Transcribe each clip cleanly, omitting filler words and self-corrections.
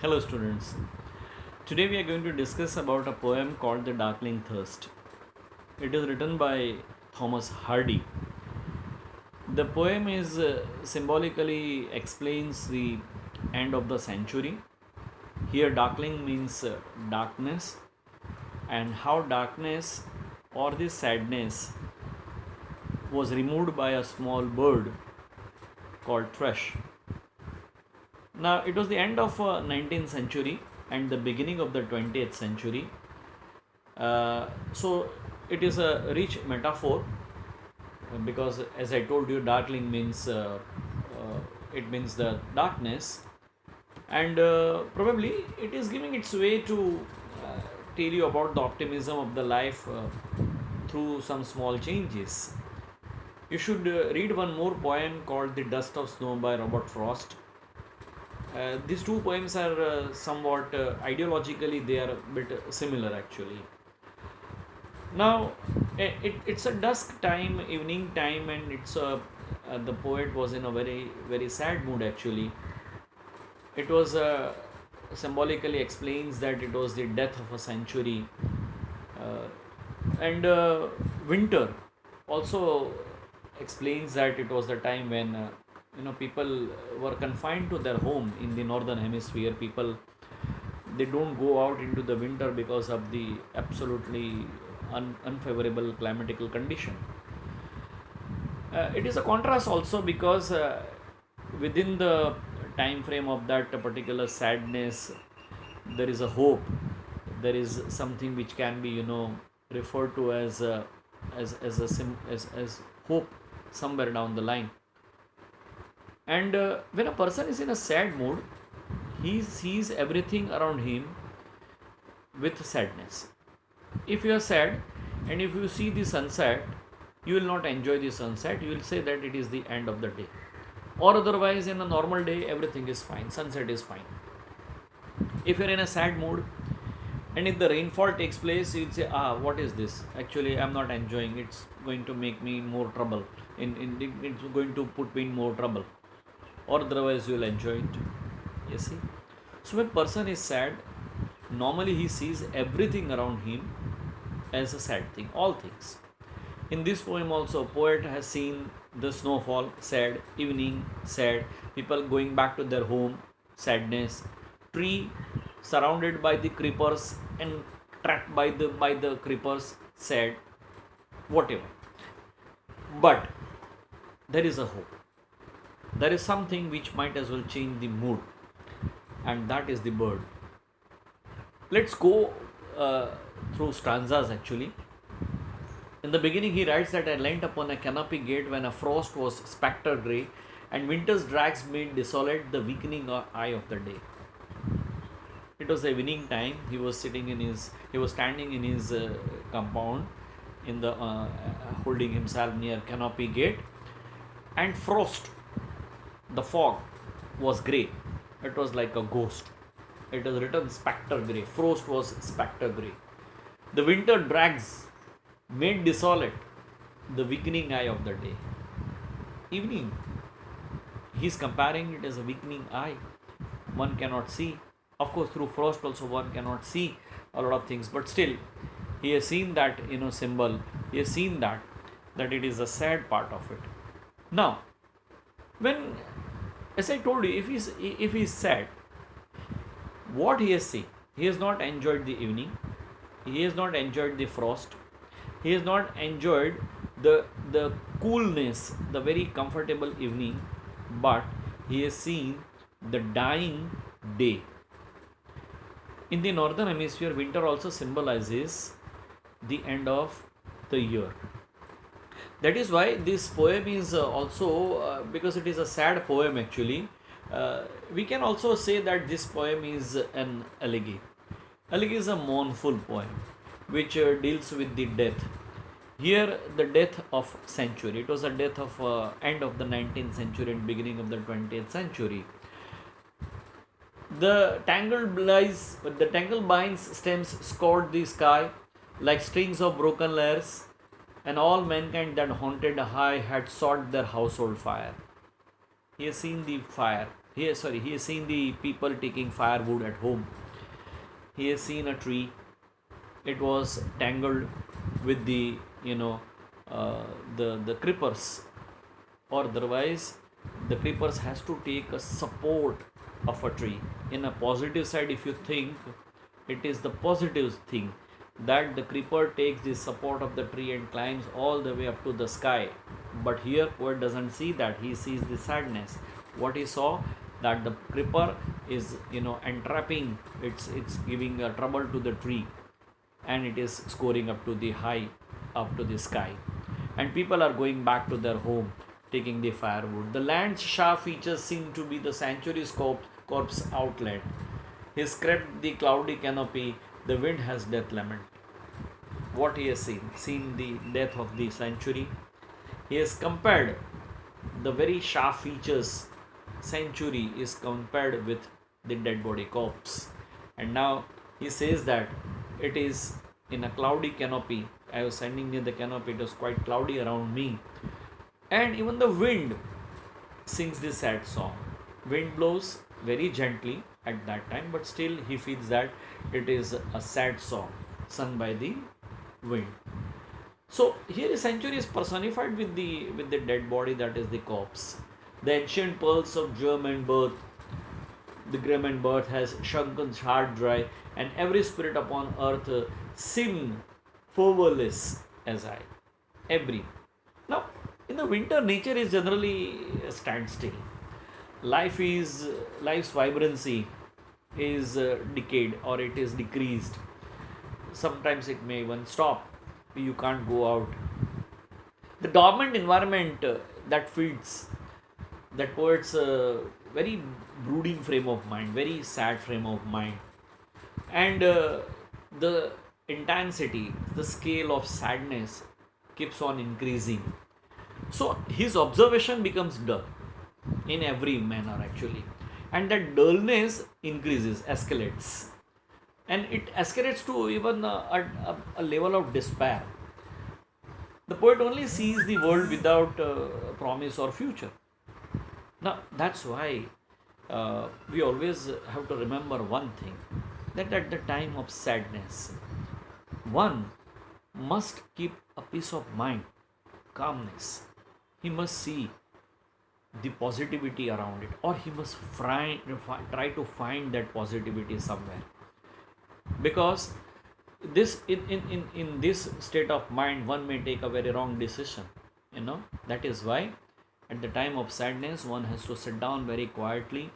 Hello students. Today we are going to discuss about a poem called The Darkling Thirst. It is written by Thomas Hardy. The poem is symbolically explains the end of the century. Here darkling means darkness, and how darkness or this sadness was removed by a small bird called Thrush. Now it was the end of 19th century and the beginning of the 20th century. So it is a rich metaphor because, as I told you, darkling means it means the darkness, and probably it is giving its way to tell you about the optimism of the life through some small changes. You should read one more poem called The Dust of Snow by Robert Frost. These two poems are somewhat ideologically they are a bit similar actually. Now it's a dusk time, evening time, and it's a the poet was in a very sad mood actually. It was symbolically explains that it was the death of a century, and winter also explains that it was the time when people were confined to their home in the northern hemisphere. People, they don't go out into the winter because of the absolutely unfavorable climatical condition. It is a contrast also because within the time frame of that particular sadness there is a hope, there is something which can be referred to as as hope somewhere down the line. And when a person is in a sad mood, he sees everything around him with sadness. If you are sad and if you see the sunset, you will not enjoy the sunset. You will say that it is the end of the day. Or otherwise, in a normal day, everything is fine. Sunset is fine. If you are in a sad mood and if the rainfall takes place, you will say, what is this? Actually, I am not enjoying. It's going to make me more trouble. It's going to put me in more trouble. Or otherwise, you will enjoy it. You see? So when person is sad, normally he sees everything around him as a sad thing, all things. In this poem also, poet has seen the snowfall, sad, evening, sad, people going back to their home, sadness, tree surrounded by the creepers and trapped by the creepers, sad, whatever. But there is a hope. There is something which might as well change the mood, and that is the bird. Let's go through stanzas actually. In the beginning, he writes that I leant upon a canopy gate when a frost was spectre grey, and winter's drags made desolate the weakening eye of the day. It was evening time. He was standing in his compound, in the holding himself near canopy gate, and frost, the fog, was grey. It was like a ghost. It was written spectre grey. Frost was spectre grey. The winter drags made desolate the weakening eye of the day. Evening. He is comparing it as a weakening eye. One cannot see. Of course, through frost also one cannot see a lot of things. But still, he has seen that symbol. He has seen that it is a sad part of it. Now, when, as I told you, if he is sad, what he has seen, he has not enjoyed the evening. He has not enjoyed the frost. He has not enjoyed the coolness, the very comfortable evening, but he has seen the dying day. In the northern hemisphere, winter also symbolizes the end of the year. That is why this poem is also, because it is a sad poem actually, we can also say that this poem is an elegy. Elegy is a mournful poem which deals with the death. Here, the death of century. It was a death of end of the 19th century and beginning of the 20th century. The tangled vines stems scored the sky like strings of broken lyres, and all mankind that haunted high had sought their household fire. He has seen the fire. He has seen the people taking firewood at home. He has seen a tree. It was tangled with the you know the creepers, or otherwise the creepers has to take a support of a tree. In a positive side, if you think, it is the positive thing that the creeper takes the support of the tree and climbs all the way up to the sky. But here poet doesn't see that. He sees the sadness. What he saw, that the creeper is entrapping, it's giving trouble to the tree, and it is scoring up to the high, up to the sky, and people are going back to their home, taking the firewood. The land's sharp features seem to be the sanctuary's corpse outlet. He scraped the cloudy canopy. The wind has death lament. What he has seen the death of the sanctuary. He has compared the very sharp features. Sanctuary is compared with the dead body corpse, and now he says that it is in a cloudy canopy. I was standing near the canopy. It was quite cloudy around me, and even the wind sings this sad song. Wind blows very gently at that time, but still he feels that it is a sad song sung by the wind. So here a sanctuary is personified with the dead body, that is the corpse. The ancient pearls of German birth, the German birth has shrunken hard dry, and every spirit upon earth seem fervorless as I. Every. Now, in the winter, nature is generally a standstill. Life's vibrancy is decayed, or it is decreased. Sometimes it may even stop. You can't go out. The dormant environment that feeds that poet's very brooding frame of mind, very sad frame of mind, and the intensity, the scale of sadness keeps on increasing. So his observation becomes dull in every manner actually, and that dullness increases, escalates, and it escalates to even a level of despair. The poet only sees the world without promise or future. Now that's why we always have to remember one thing, that at the time of sadness, one must keep a peace of mind, calmness. He must see the positivity around it, or he must try to find that positivity somewhere, because in this state of mind one may take a very wrong decision. That is why at the time of sadness one has to sit down very quietly,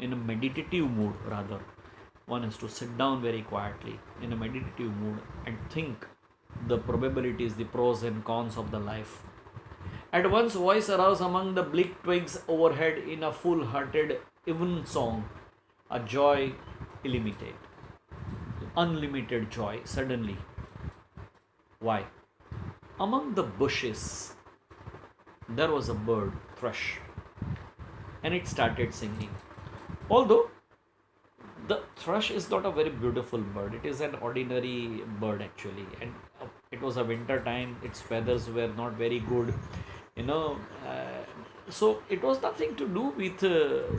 in a meditative mood rather. One has to sit down very quietly in a meditative mood and think the probabilities, the pros and cons of the life. At once voice arose among the bleak twigs overhead in a full-hearted even song, a joy illimited, unlimited joy suddenly. Why? Among the bushes there was a bird, thrush, and it started singing. Although the thrush is not a very beautiful bird, it is an ordinary bird actually, and it was a winter time, its feathers were not very good, you know so it was nothing to do with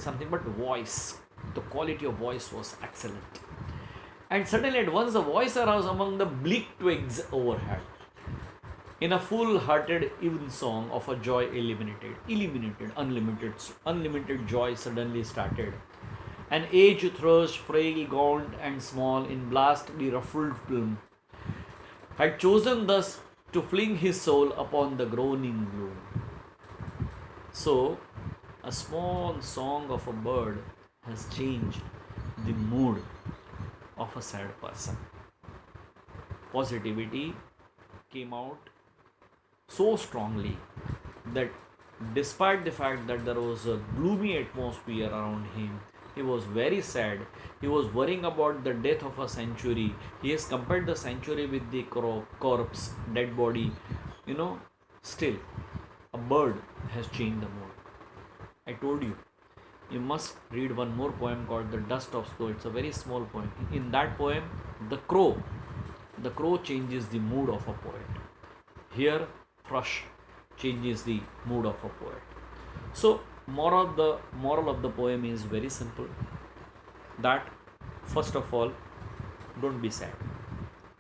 something but voice. The quality of voice was excellent, and suddenly at once the voice arose among the bleak twigs overhead in a full-hearted even song of a joy unlimited joy suddenly started. An aged thrush, frail, gaunt, and small, in blastly ruffled plume, had chosen thus to fling his soul upon the groaning gloom. So, a small song of a bird has changed the mood of a sad person. Positivity came out so strongly that despite the fact that there was a gloomy atmosphere around him, he was very sad. He was worrying about the death of a sanctuary. He has compared the sanctuary with the corpse, dead body. Still, a bird has changed the mood. I told you, you must read one more poem called The Dust of Snow. It's a very small poem. In that poem, the crow changes the mood of a poet. Here, thrush changes the mood of a poet. So, moral of the poem is very simple, that first of all, don't be sad.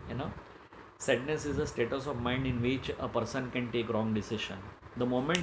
You know, sadness is a status of mind in which a person can take wrong decision. The moment